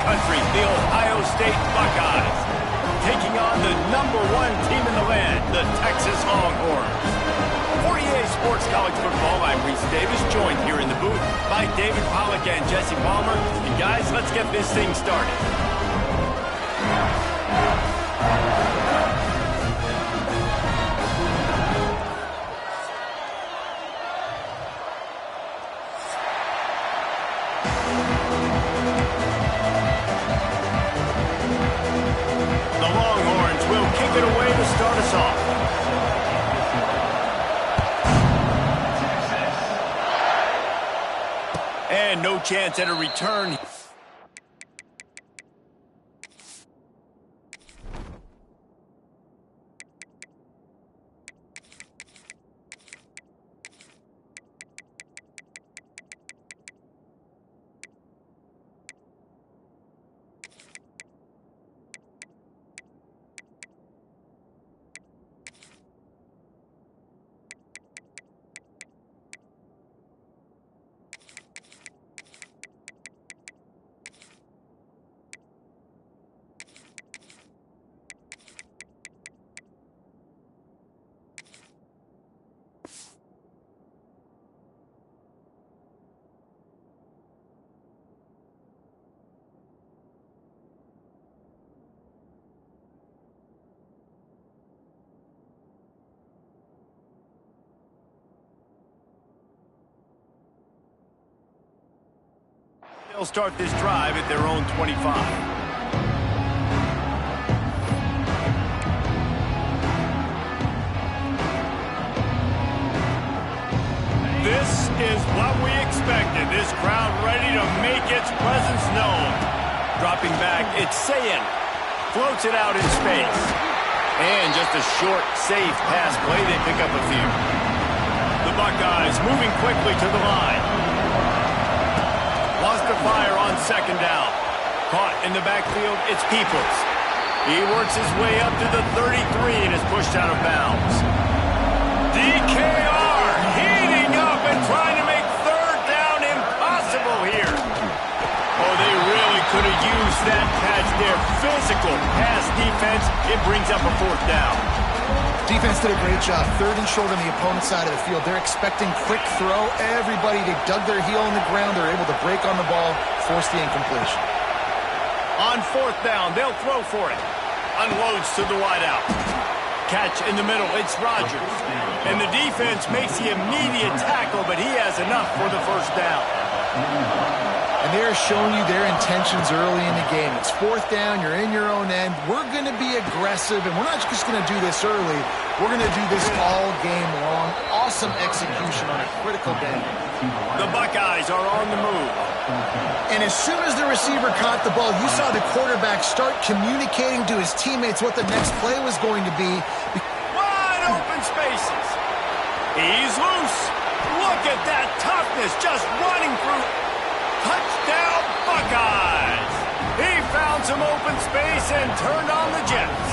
country, the Ohio State Buckeyes, taking on the #1 team in the land, the Texas Longhorns. For EA Sports College Football, I'm Reese Davis, joined here in the booth by David Pollack and Jesse Palmer. And guys, let's get this thing started. The Longhorns will kick it away to start us off. And no chance at a return. They'll start this drive at their own 25. This is what we expected. This crowd ready to make its presence known. Dropping back, it's Sayin. Floats it out in space. And just a short, safe pass play. They pick up a few. The Buckeyes moving quickly to the line. Lost the fire on second down. Caught in the backfield, it's Peoples. He works his way up to the 33 and is pushed out of bounds. DKR heating up and trying to make third down impossible here. Oh, they really could have used that catch there. Physical pass defense. It brings up a fourth down. Defense did a great job. Third and short on the opponent's side of the field. They're expecting quick throw. Everybody, they dug their heel in the ground. They're able to break on the ball, force the incompletion. On fourth down, they'll throw for it. Unloads to the wideout. Catch in the middle, it's Rogers. And the defense makes the immediate tackle, but he has enough for the first down. And they're showing you their intentions early in the game. It's fourth down, you're in your own end. We're going to be aggressive, and we're not just going to do this early. We're going to do this all game long. Awesome execution on a critical day. The Buckeyes are on the move. And as soon as the receiver caught the ball, you saw the quarterback start communicating to his teammates what the next play was going to be. Wide open spaces. He's loose. Look at that toughness just running through. Touchdown, Buckeyes! He found some open space and turned on the Jets.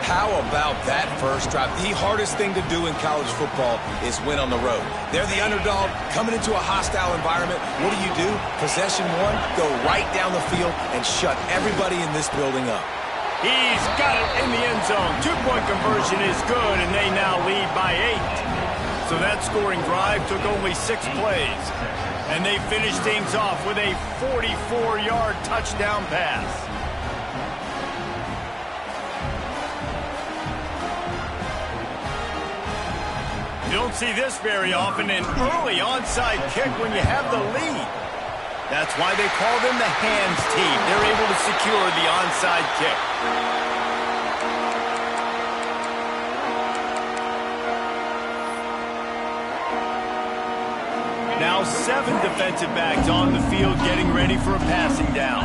How about that first drive? The hardest thing to do in college football is win on the road. They're the underdog, coming into a hostile environment. What do? Possession one, go right down the field and shut everybody in this building up. He's got it in the end zone. Two-point conversion is good, and they now lead by 8. So that scoring drive took only 6 plays. And they finish things off with a 44-yard touchdown pass. You don't see this very often, an early onside kick when you have the lead. That's why they call them the hands team. They're able to secure the onside kick. Now 7 defensive backs on the field getting ready for a passing down.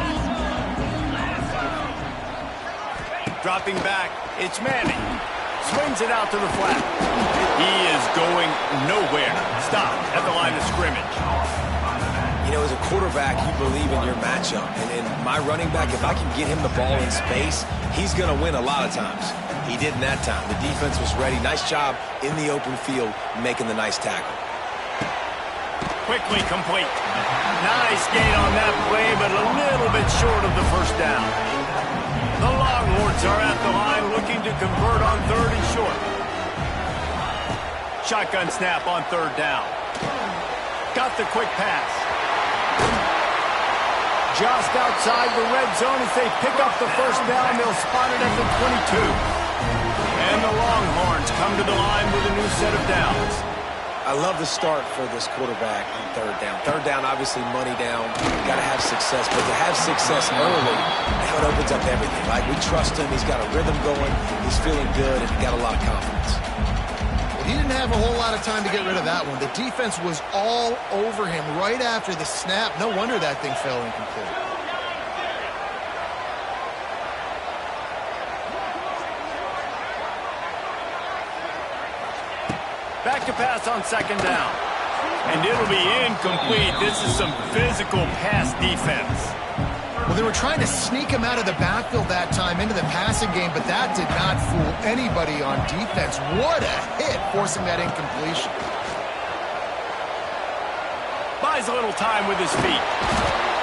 Dropping back, it's Manning. Swings it out to the flat. He is going nowhere. Stopped at the line of scrimmage. You know, as a quarterback, you believe in your matchup. And my running back, if I can get him the ball in space, he's going to win a lot of times. He didn't that time. The defense was ready. Nice job in the open field making the nice tackle. Quickly complete. Nice gain on that play, but a little bit short of the first down. The Longhorns are at the line looking to convert on 3rd and short. Shotgun snap on 3rd down. Got the quick pass. Just outside the red zone as they pick up the first down. They'll spot it at the 22. And the Longhorns come to the line with a new set of downs. I love the start for this quarterback on 3rd down. 3rd down, obviously money down. Got to have success, but to have success early, now it opens up everything. Like, we trust him. He's got a rhythm going. He's feeling good, and he got a lot of confidence. He didn't have a whole lot of time to get rid of that one. The defense was all over him right after the snap. No wonder that thing fell incomplete. Back to pass on 2nd down. And it'll be incomplete. This is some physical pass defense. Well, they were trying to sneak him out of the backfield that time into the passing game, but that did not fool anybody on defense. What a hit, forcing that incompletion. Buys a little time with his feet.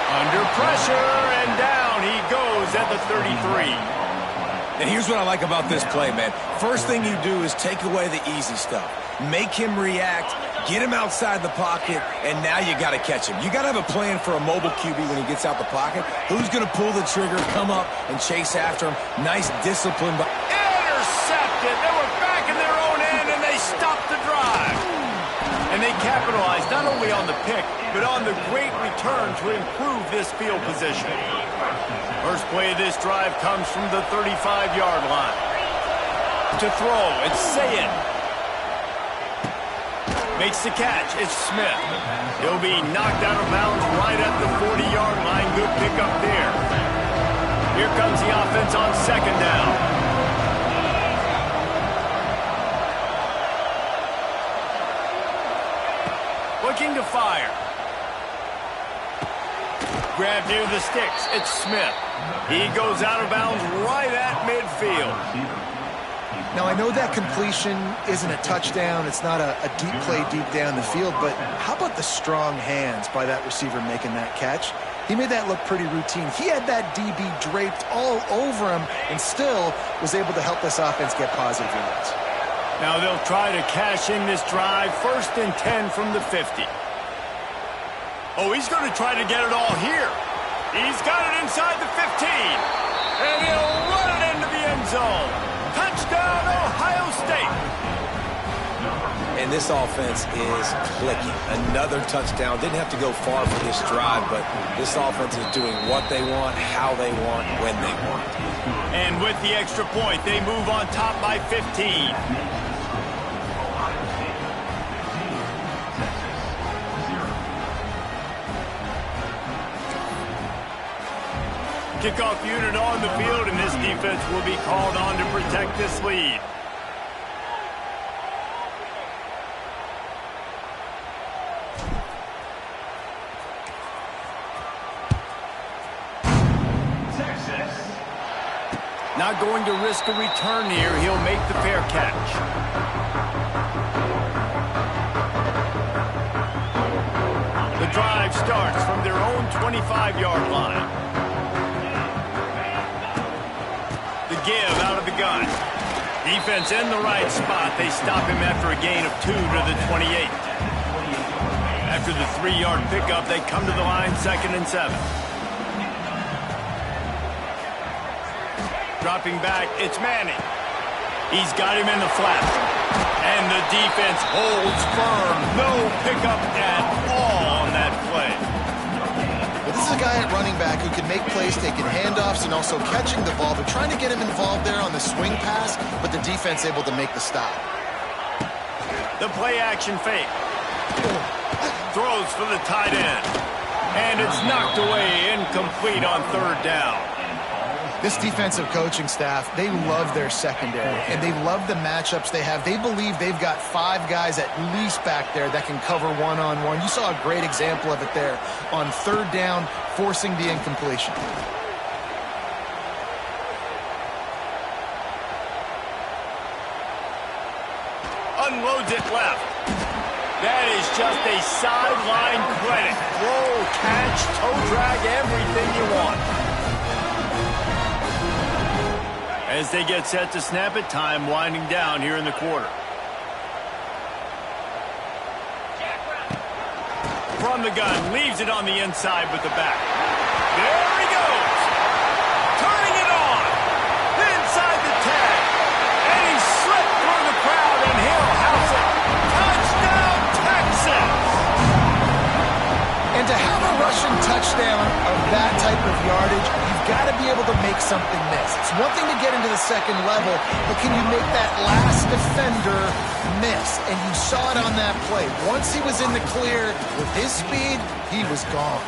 Under pressure, and down he goes at the 33. And here's what I like about this play, man. First thing you do is take away the easy stuff. Make him react, get him outside the pocket, and now you got to catch him. You got to have a plan for a mobile QB when he gets out the pocket. Who's going to pull the trigger, come up, and chase after him? Nice discipline. Intercepted. They were back in their own end, and they stopped the drive. And they capitalized not only on the pick, but on the great return to improve this field position. First play of this drive comes from the 35-yard line. To throw, it's Sayin. Makes the catch. It's Smith. He'll be knocked out of bounds right at the 40-yard line. Good pickup there. Here comes the offense on 2nd down. Looking to fire. Grab near the sticks. It's Smith. He goes out of bounds right at midfield. Now, I know that completion isn't a touchdown. It's not a deep play deep down the field, but how about the strong hands by that receiver making that catch? He made that look pretty routine. He had that DB draped all over him and still was able to help this offense get positive yards. Now they'll try to cash in this drive. 1st and 10 from the 50. Oh, he's going to try to get it all here. He's got it inside the 15. And he'll run it into the end zone. Touchdown, Ohio State. And this offense is clicking. Another touchdown. Didn't have to go far for this drive, but this offense is doing what they want, how they want, when they want. And with the extra point, they move on top by 15. Kickoff unit on the field, and this defense will be called on to protect this lead. Texas. Not going to risk a return here. He'll make the fair catch. The drive starts from their own 25-yard line. Give out of the gun. Defense in the right spot. They stop him after a gain of 2 to the 28. After the 3-yard pickup, they come to the line 2nd and 7. Dropping back, it's Manning. He's got him in the flat. And the defense holds firm. No pickup at all on that play. This is a guy at running back who can make plays, taking handoffs and also catching the ball, but trying to get him involved there on the swing pass, but the defense able to make the stop. The play action fake. Throws for the tight end. And it's knocked away, incomplete on 3rd down. This defensive coaching staff, they love their secondary, and they love the matchups they have. They believe they've got 5 guys at least back there that can cover one-on-one. You saw a great example of it there on 3rd down, forcing the incompletion. Unloads it left. That is just a sideline credit. Throw, catch, toe drag, everything you want. As they get set to snap it, time winding down here in the quarter. From the gun, leaves it on the inside with the back. There he goes. Turning it on. Inside the tag. And he slipped through the crowd, and he'll house it. Touchdown, Texas! And to have a rushing touchdown of that type of yardage, you've got to be able to make something miss. It's one thing to get into the second level, but can you make that last defender miss? And you saw it on that play. Once he was in the clear with his speed, he was gone.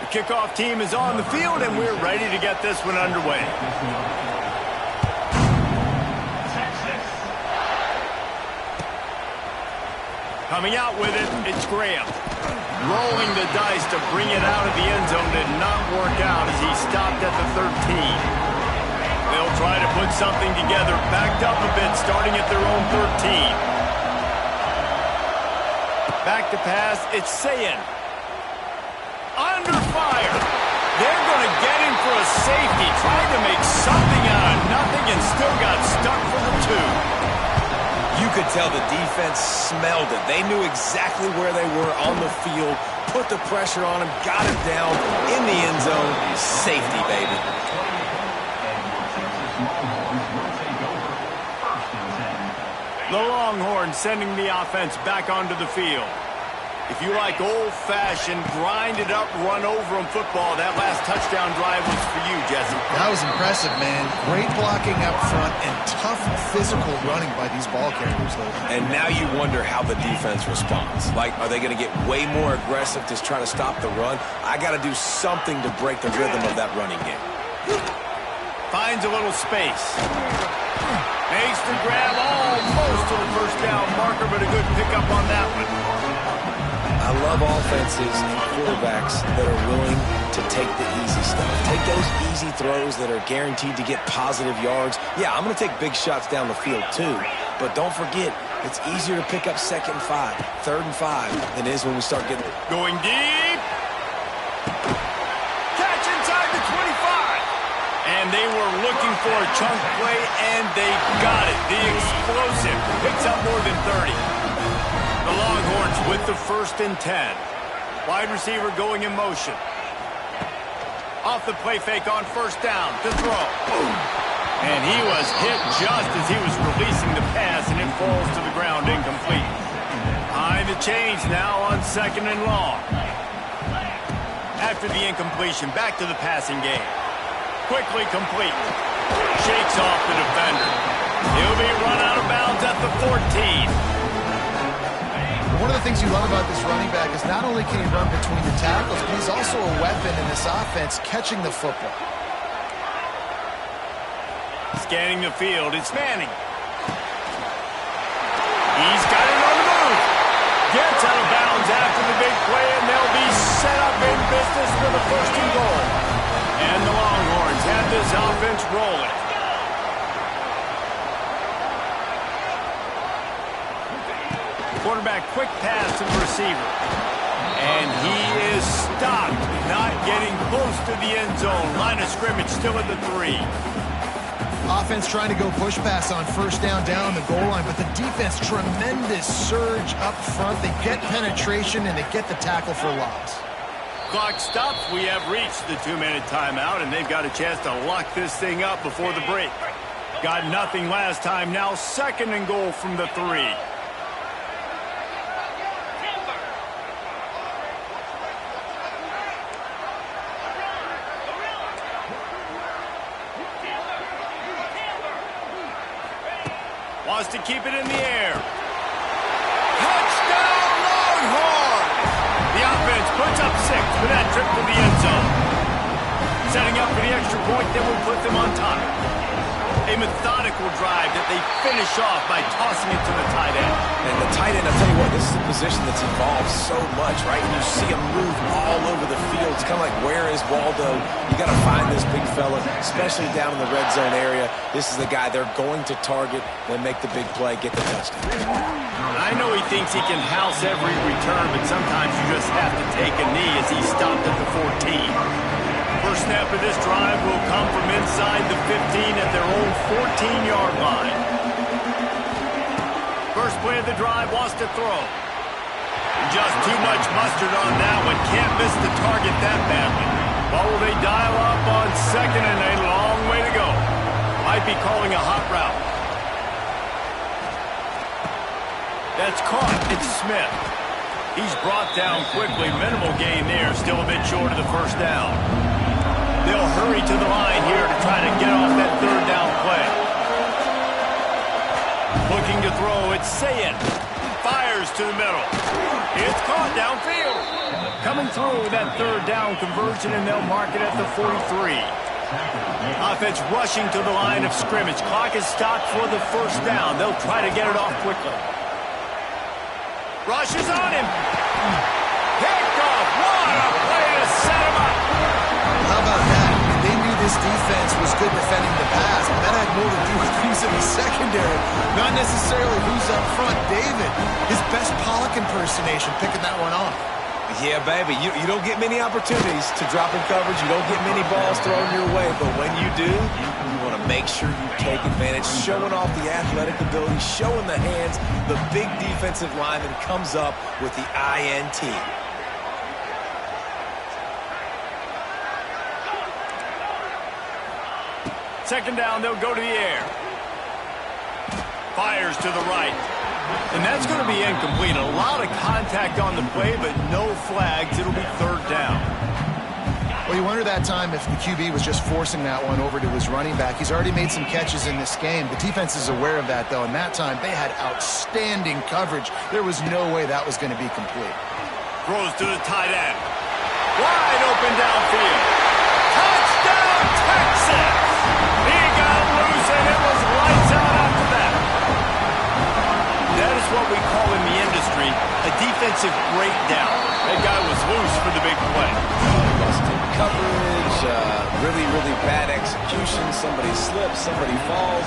The kickoff team is on the field, and we're ready to get this one underway. Coming out with it, it's Graham. Rolling the dice to bring it out of the end zone did not work out as he stopped at the 13. They'll try to put something together, backed up a bit, starting at their own 13. Back to pass, it's Sayin. Under fire. They're going to get him for a safety, trying to make something out of nothing and still got stuck for the 2. You could tell the defense smelled it. They knew exactly where they were on the field, put the pressure on him, got him down in the end zone. Safety, baby. The Longhorns sending the offense back onto the field. If you like old-fashioned, grind-it-up, run-over-'em football, that last touchdown drive was for you, Jesse. That was impressive, man. Great blocking up front and tough physical running by these ball carriers, though. And now you wonder how the defense responds. Like, are they going to get way more aggressive to try to stop the run? I got to do something to break the rhythm of that running game. Finds a little space. Makes the grab almost to the first down marker, but a good pickup on that one. I love offenses and quarterbacks that are willing to take the easy stuff. Take those easy throws that are guaranteed to get positive yards. Yeah, I'm going to take big shots down the field too, but don't forget, it's easier to pick up 2nd and 5, 3rd and 5 than it is when we start getting... Going deep. Catch inside the 25. And they were looking for a chunk play, and they got it. The explosive picks up more than 30. The Longhorns with the 1st and 10. Wide receiver going in motion. Off the play fake on 1st down to throw. And he was hit just as he was releasing the pass, and it falls to the ground incomplete. Behind the chains now on 2nd and long. After the incompletion, back to the passing game. Quickly complete. Shakes off the defender. He'll be run out of bounds at the 14. One of the things you love about this running back is not only can he run between the tackles, but he's also a weapon in this offense catching the football. Scanning the field, it's Manning. He's got it on the move. Gets out of bounds after the big play, and they'll be set up in business for the 1st and goal. And the Longhorns have this offense rolling. Quarterback quick pass to the receiver. And he is stopped, not getting close to the end zone. Line of scrimmage still at the 3. Offense trying to go push pass on 1st down the goal line, but the defense, tremendous surge up front. They get penetration, and they get the tackle for loss. Clock stops. We have reached the 2-minute timeout, and they've got a chance to lock this thing up before the break. Got nothing last time. Now 2nd and goal from the 3. Wants to keep it in the air. Touchdown, Longhorns! The offense puts up 6 for that trip to the end zone. Setting up for the extra point that will put them on top. A methodical drive that they finish off by tossing it to the tight end. And the tight end, I'll tell you what, this is a position that's evolved so much, right? And you see him move all over the field. He's kind of like, where is Waldo? You got to find this big fella, especially down in the red zone area. This is the guy they're going to target and make the big play, get the touchdown. I know he thinks he can house every return, but sometimes you just have to take a knee as he stopped at the 14. First snap of this drive will come from inside the 15 at their own 14-yard line. First play of the drive wants to throw. Just too much mustard on that one. Can't miss the target that badly. Well, will they dial up on second and a long way to go? Might be calling a hot route. That's caught. It's Smith. He's brought down quickly. Minimal gain there. Still a bit short of the first down. They'll hurry to the line here to try to get off that third down play. Looking to throw. It's Sayin. Fires to the middle. It's caught downfield. Coming through with that third down conversion, and they'll mark it at the 43. Offense rushing to the line of scrimmage. Clock is stopped for the first down. They'll try to get it off quickly. Rush is on him. Picked off. What a play to set him up. How about that? They knew this defense was good defending the pass, but that had more to do with who's in the secondary, not necessarily who's up front. David, his best Pollock impersonation, picking that one off. Yeah, baby, you don't get many opportunities to drop in coverage. You don't get many balls thrown your way, but when you do, you want to make sure you take advantage, showing off the athletic ability, showing the hands. The big defensive lineman comes up with the INT. Second down, they'll go to the air. Fires to the right. And that's going to be incomplete. A lot of contact on the play, but no flags. It'll be third down. Well, you wonder that time if the QB was just forcing that one over to his running back. He's already made some catches in this game. The defense is aware of that, though, and that time they had outstanding coverage. There was no way that was going to be complete. Throws to the tight end. Wide open downfield. Touchdown, Texas! He got loose, and it was lights out after that. That is what we call in the industry a defensive breakdown. That guy was loose for the big play. Busted coverage, really, really bad execution. Somebody slips, somebody falls.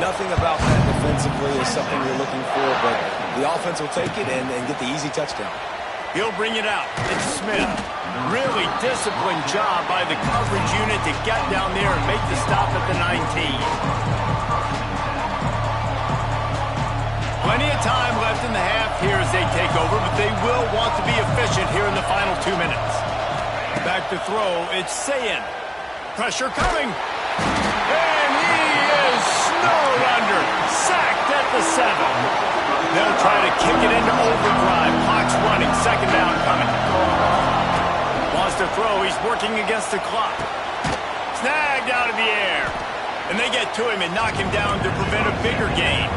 Nothing about that defensively is something you're looking for, but the offense will take it and get the easy touchdown. He'll bring it out. It's Smith. Really disciplined job by the coverage unit to get down there and make the stop at the 19. Plenty of time left in the half here as they take over, but they will want to be efficient here in the final 2 minutes. Back to throw. It's Sayin. Pressure coming. And he is snowed under. Sacked at the 7. They'll try to kick it into overdrive. Clock's running. Second down coming. Wants to throw. He's working against the clock. Snagged out of the air. And they get to him and knock him down to prevent a bigger gain.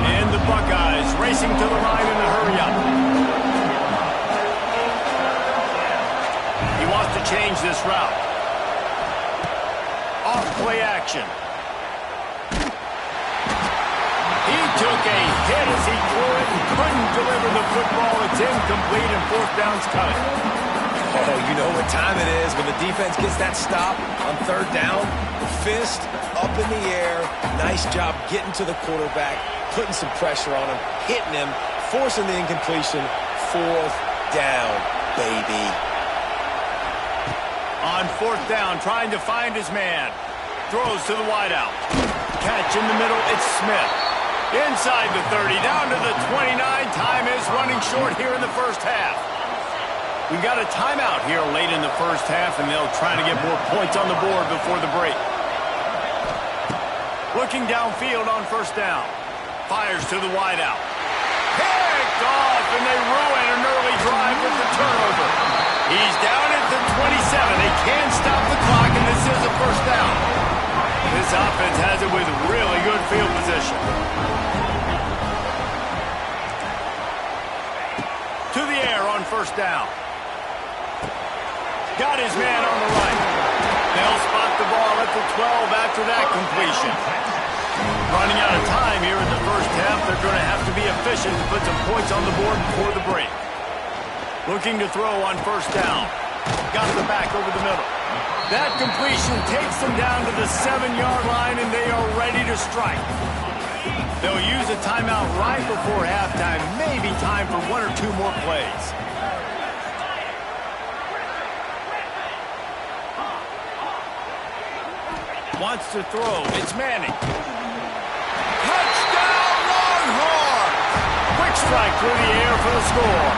And the Buckeyes racing to the line in the hurry-up. He wants to change this route. Off play action. He took a hit as he threw it and couldn't deliver the football. It's incomplete and fourth down's coming. Oh, you know what time it is when the defense gets that stop on third down. The fist up in the air. Nice job getting to the quarterback, putting some pressure on him, hitting him, forcing the incompletion. Fourth down, baby. On fourth down, trying to find his man. Throws to the wideout. Catch in the middle, it's Smith. Inside the 30, down to the 29. Time is running short here in the first half. We've got a timeout here late in the first half, and they'll try to get more points on the board before the break. Looking downfield on first down. Fires to the wideout. Picked off, and they ruin an early drive with the turnover. He's down at the 27. They can't stop the clock, and this is a first down. This offense has it with really good field position. To the air on first down. Got his man on the right. They'll spot the ball at the 12 after that completion. Running out of time here in the first half. They're going to have to be efficient to put some points on the board before the break. Looking to throw on first down. Got the back over the middle. That completion takes them down to the 7-yard line, and they are ready to strike. They'll use a timeout right before halftime. Maybe time for 1 or 2 more plays. Wants to throw. It's Manning. Touchdown, Longhorns! Quick strike through the air for the score.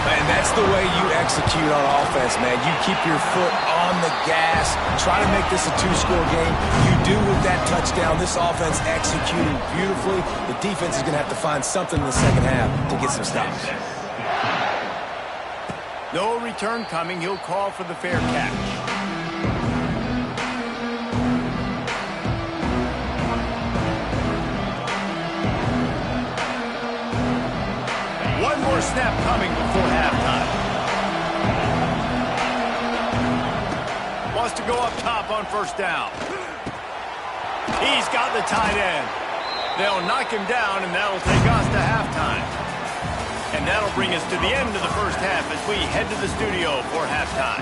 And that's the way you execute on offense, man. You keep your foot on the gas, try to make this a 2-score game. You do with that touchdown. This offense executing beautifully. The defense is going to have to find something in the second half to get some stops. No return coming. He'll call for the fair catch. One more snap coming before halftime. Wants to go up top on first down. He's got the tight end. They'll knock him down, and that'll take us to halftime. And that'll bring us to the end of the first half as we head to the studio for halftime.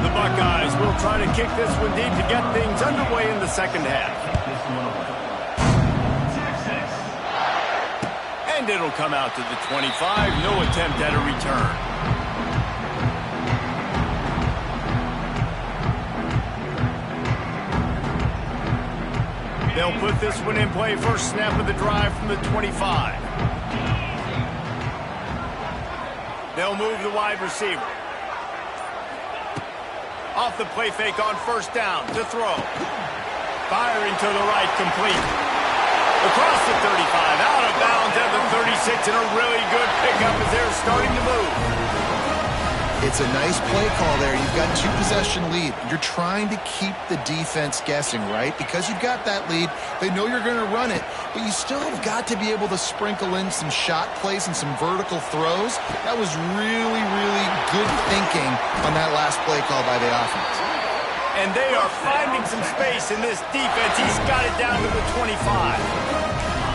The Buckeyes will try to kick this one deep to get things underway in the second half. And it'll come out to the 25. No attempt at a return. They'll put this one in play. First snap of the drive from the 25. They'll move the wide receiver. Off the play fake on first down to throw. Firing to the right, complete. Across the 35, out of bounds at the 36, and a really good pickup as they're starting to move. It's a nice play call there. You've got 2-possession lead. You're trying to keep the defense guessing, right? Because you've got that lead, they know you're going to run it, but you still have got to be able to sprinkle in some shot plays and some vertical throws. That was really, really good thinking on that last play call by the offense. And they are finding some space in this defense. He's got it down to the 25.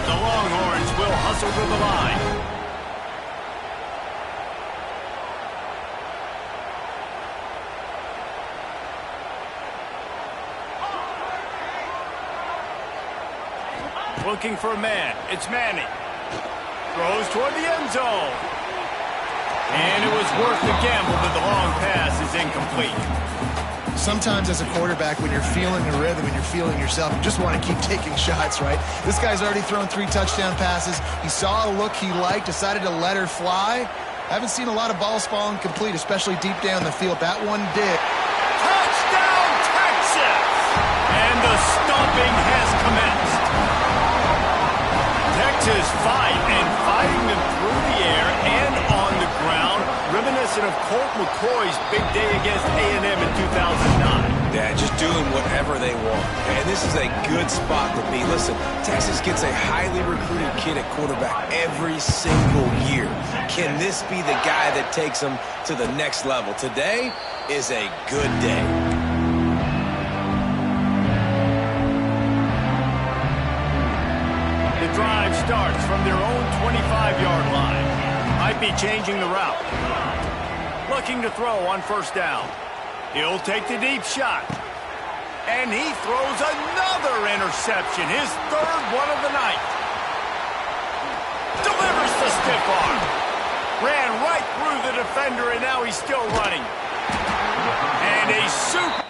The Longhorns will hustle to the line. Looking for a man. It's Manning. Throws toward the end zone. And it was worth the gamble, but the long pass is incomplete. Sometimes as a quarterback, when you're feeling the rhythm and you're feeling yourself, you just want to keep taking shots, right? This guy's already thrown 3 touchdown passes. He saw a look he liked, decided to let her fly. I haven't seen a lot of balls falling complete, especially deep down the field. That one did. Touchdown, Texas! And the stomping has commenced. Texas fighting them through the air and on the ground, reminiscent of Colt McCoy's big day against A&M in 2009. Yeah, just doing whatever they want. And this is a good spot to be. Listen, Texas gets a highly recruited kid at quarterback every single year. Can this be the guy that takes them to the next level? Today is a good day. Drive starts from their own 25-yard line. Might be changing the route. Looking to throw on first down. He'll take the deep shot. And he throws another interception. His third one of the night. Delivers the stiff arm. Ran right through the defender, and now he's still running. And a super...